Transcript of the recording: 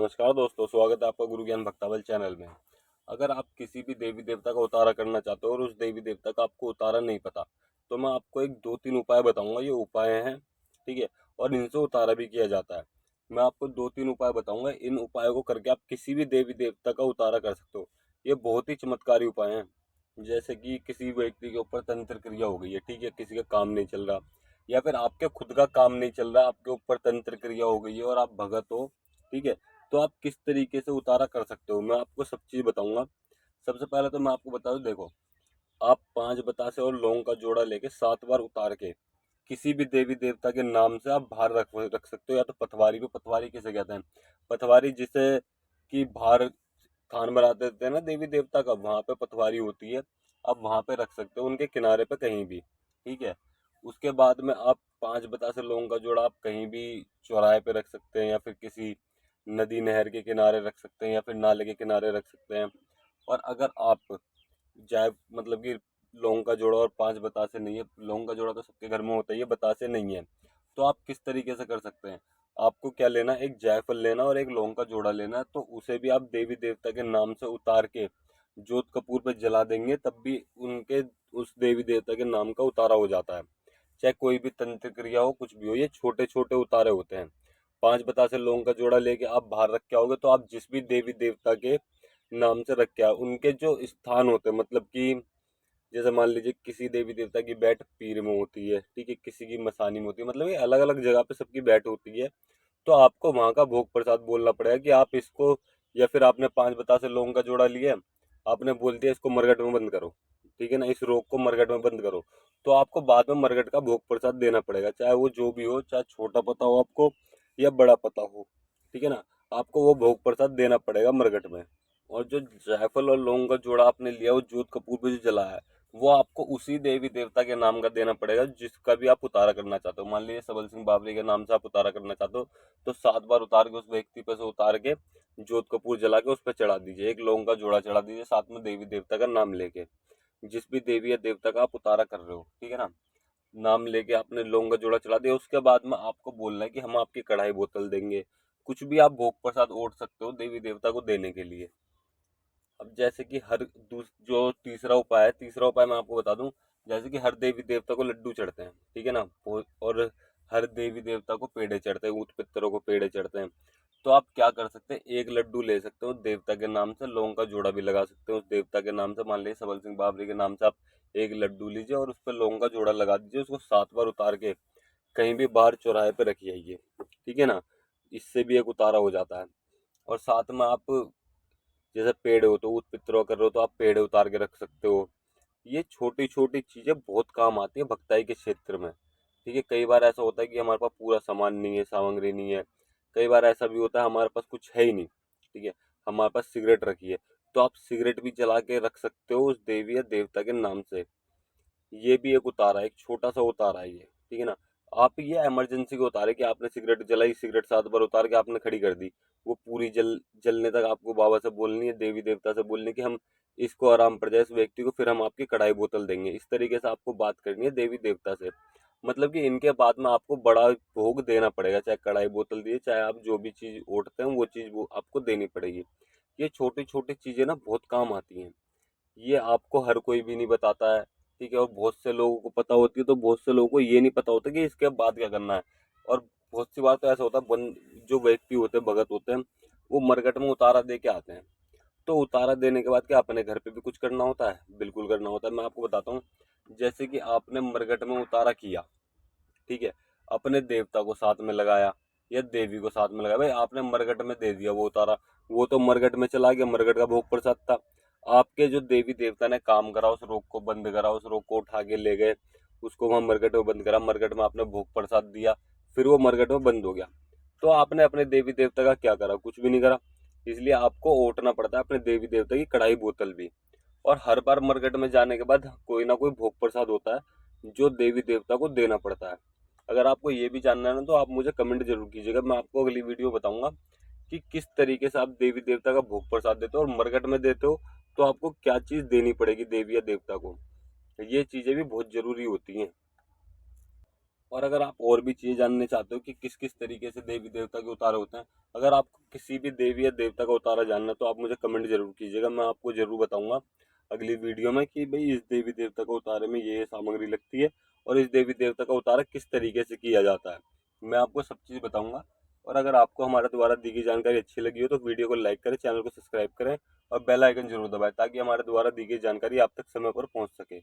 नमस्कार दोस्तों, स्वागत है आपका गुरु ज्ञान भक्तावल चैनल में। अगर आप किसी भी देवी देवता का उतारा करना चाहते हो और उस देवी देवता का आपको उतारा नहीं पता, तो मैं आपको एक दो तीन उपाय बताऊंगा। ये उपाय हैं, ठीक है, और इनसे उतारा भी किया जाता है। मैं आपको दो तीन उपाय बताऊंगा। इन उपायों को करके आप किसी भी देवी देवता का उतारा कर सकते हो। ये बहुत ही चमत्कारी उपाय हैं। जैसे कि किसी व्यक्ति के ऊपर तंत्र क्रिया हो गई है, ठीक है, किसी का काम नहीं चल रहा, या फिर आपके खुद का काम नहीं चल रहा, आपके ऊपर तंत्र क्रिया हो गई है और आप भगत हो, ठीक है, तो आप किस तरीके से उतारा कर सकते हो, मैं आपको सब चीज बताऊंगा। सबसे पहले तो मैं आपको बता दूं, देखो, आप 5 बतासे और लौंग का जोड़ा लेके 7 बार उतार के किसी भी देवी देवता के नाम से आप बाहर रख रख सकते हो। या तो पथवारी पे, पथवारी किसे कहते हैं, पथवारी जिसे कि बाहर थान बना देते हैं ना देवी देवता का, वहां पे पथवारी होती है। आप वहां पे रख सकते हो, उनके किनारे पे कहीं भी, ठीक है। उसके बाद में आप 5 बतासे लौंग का जोड़ा आप कहीं भी चौराहे पे रख सकते हैं, या फिर किसी नदी नहर के किनारे रख सकते हैं, या फिर नाले के किनारे रख सकते हैं। और अगर आप जाए मतलब कि लौंग का जोड़ा और 5 बतासे नहीं है, लौंग का जोड़ा तो सबके घर में होता ही है, बतासे नहीं है, तो आप किस तरीके से कर सकते हैं। आपको क्या लेना, एक जायफल लेना और एक लौंग का जोड़ा लेना, तो उसे भी आप देवी देवता के नाम से उतार के जोत कपूर पे जला देंगे, तब भी उनके उस देवी देवता के नाम का उतारा हो जाता है। चाहे कोई भी तंत्र क्रिया हो, कुछ भी हो, ये छोटे छोटे उतारे होते हैं। 5 बतासे लौंग का जोड़ा लेके आप बाहर रख के आओगे, तो आप जिस भी देवी देवता के नाम से रख के आओ, उनके जो स्थान होते हैं, मतलब कि जैसे मान लीजिए किसी देवी देवता की बैठ पीर में होती है, ठीक है, किसी की मसानी में होती है, मतलब ये अलग अलग जगह पे सबकी बैठ होती है। तो आपको वहां का भोग प्रसाद बोलना पड़ेगा कि आप इसको, या फिर आपने 5 बतासे लौंग का जोड़ा लिया, आपने बोल दिया इसको मरघट में बंद करो, ठीक है ना, इस रोग को मरघट में बंद करो, तो आपको बाद में मरघट का भोग प्रसाद देना पड़ेगा, चाहे वो जो भी हो, चाहे छोटा पता हो आपको या बड़ा पता हो, ठीक है ना, आपको वो भोग प्रसाद देना पड़ेगा मरघट में। और जो जायफल और लौंग का जोड़ा आपने लिया, वो जोत कपूर पे जो जलाया है, वो आपको उसी देवी देवता के नाम का देना पड़ेगा जिसका भी आप उतारा करना चाहते हो। मान लीजिए सबल सिंह बाबरी के नाम से आप उतारा करना चाहते हो, तो 7 बार उतार के उस व्यक्ति पे से उतार के जोत कपूर जला के उस पर चढ़ा दीजिए, एक लौंग का जोड़ा चढ़ा दीजिए, साथ में देवी देवता का नाम लेके, जिस भी देवी या देवता का आप उतारा कर रहे हो, ठीक है ना, नाम लेके आपने लौंग का जोड़ा चढ़ा दिया। उसके बाद में आपको बोलना है कि हम आपकी कढ़ाई बोतल देंगे, कुछ भी आप भोग प्रसाद ओढ़ सकते हो देवी देवता को देने के लिए। अब जैसे कि जो तीसरा उपाय मैं आपको बता दूं। जैसे कि हर देवी देवता को लड्डू चढ़ते हैं, ठीक है ना, और हर देवी देवता को पेड़े चढ़ते हैं, ऊंट पितरों को पेड़े चढ़ते हैं। तो आप क्या कर सकते हैं, एक लड्डू ले सकते हो देवता के नाम से, लौंग का जोड़ा भी लगा सकते हो उस देवता के नाम से। मान लीजिए सबल सिंह बाबरी के नाम से आप एक लड्डू लीजिए और उस पर लौंग का जोड़ा लगा दीजिए, उसको 7 बार उतार के कहीं भी बाहर चौराहे पे रखी आइए, ठीक है ना, इससे भी एक उतारा हो जाता है। और साथ में आप जैसे पेड़ हो तो पितरों कर रहे हो, तो आप पेड़ उतार के रख सकते हो। ये छोटी छोटी चीजें बहुत काम आती है भक्ताई के क्षेत्र में, ठीक है। कई बार ऐसा होता है कि हमारे पास पूरा सामान नहीं है, सामग्री नहीं है। कई बार ऐसा भी होता है हमारे पास कुछ है ही नहीं, ठीक है, हमारे पास सिगरेट रखी है, तो आप सिगरेट भी जला के रख सकते हो उस देवी या देवता के नाम से। ये भी एक उतारा है, एक छोटा सा उतारा है ये, ठीक है ना। आप ये इमरजेंसी को उतारे कि आपने सिगरेट जलाई, सिगरेट 7 बार उतार के आपने खड़ी कर दी, वो पूरी जलने तक आपको बाबा से बोलनी है, देवी देवता से बोलनी है कि हम इसको आराम पड़ जाए इस व्यक्ति को, फिर हम आपकी कढ़ाई बोतल देंगे। इस तरीके से आपको बात करनी है देवी देवता से। मतलब कि इनके बाद में आपको बड़ा भोग देना पड़ेगा, चाहे कढ़ाई बोतल दिए, चाहे आप जो भी चीज ओढ़ते हैं वो चीज वो आपको देनी पड़ेगी। ये छोटी छोटी चीजें ना बहुत काम आती हैं। ये आपको हर कोई भी नहीं बताता है, ठीक है, और बहुत से लोगों को पता होती है, तो बहुत से लोगों को ये नहीं पता होता कि इसके बाद क्या करना है। और बहुत सी बार तो ऐसा होता है, जो व्यक्ति होते हैं, भगत होते हैं, वो मरकट में उतारा दे के आते हैं, तो उतारा देने के बाद क्या अपने घर पे भी कुछ करना होता है, बिल्कुल करना होता है। मैं आपको बताता हूँ, जैसे कि आपने मरकट में उतारा किया, ठीक है, अपने देवता को साथ में लगाया या देवी को साथ में लगाया, भाई आपने मरघट में दे दिया वो उतारा, वो तो मरघट में चला गया, मरघट का भोग प्रसाद था। आपके जो देवी देवता ने काम करा, उस रोग को बंद करा, उस रोग को उठा के ले गए, उसको वहां मरघट में बंद करा, मरघट में आपने भोग प्रसाद दिया, फिर वो मरघट में बंद हो गया। तो आपने अपने देवी देवता का क्या करा, कुछ भी नहीं करा। इसलिए आपको ओटना पड़ता है अपने देवी देवता की कढ़ाई बोतल भी। और हर बार मरघट में जाने के बाद कोई ना कोई भोग प्रसाद होता है जो देवी देवता को देना पड़ता है। अगर आपको ये भी जानना है ना, तो आप मुझे कमेंट जरूर कीजिएगा, मैं आपको अगली वीडियो बताऊंगा कि किस तरीके से आप देवी देवता का भोग प्रसाद देते हो, और मरघट में देते हो तो आपको क्या चीज देनी पड़ेगी देवी या देवता को। ये चीजें भी बहुत जरूरी होती हैं। और अगर आप और भी चीज़ जानने चाहते हो कि किस किस तरीके से देवी देवता के उतारे होते हैं, अगर आपको किसी भी देवी या देवता का उतारा जानना है, तो आप मुझे कमेंट जरूर कीजिएगा। मैं आपको जरूर बताऊंगा अगली वीडियो में कि भाई इस देवी देवता को उतारे में ये सामग्री लगती है और इस देवी देवता का उतारा किस तरीके से किया जाता है। मैं आपको सब चीज़ बताऊंगा। और अगर आपको हमारे द्वारा दी गई जानकारी अच्छी लगी हो तो वीडियो को लाइक करें, चैनल को सब्सक्राइब करें और बेल आइकन जरूर दबाएं ताकि हमारे द्वारा दी गई जानकारी आप तक समय पर पहुंच सके।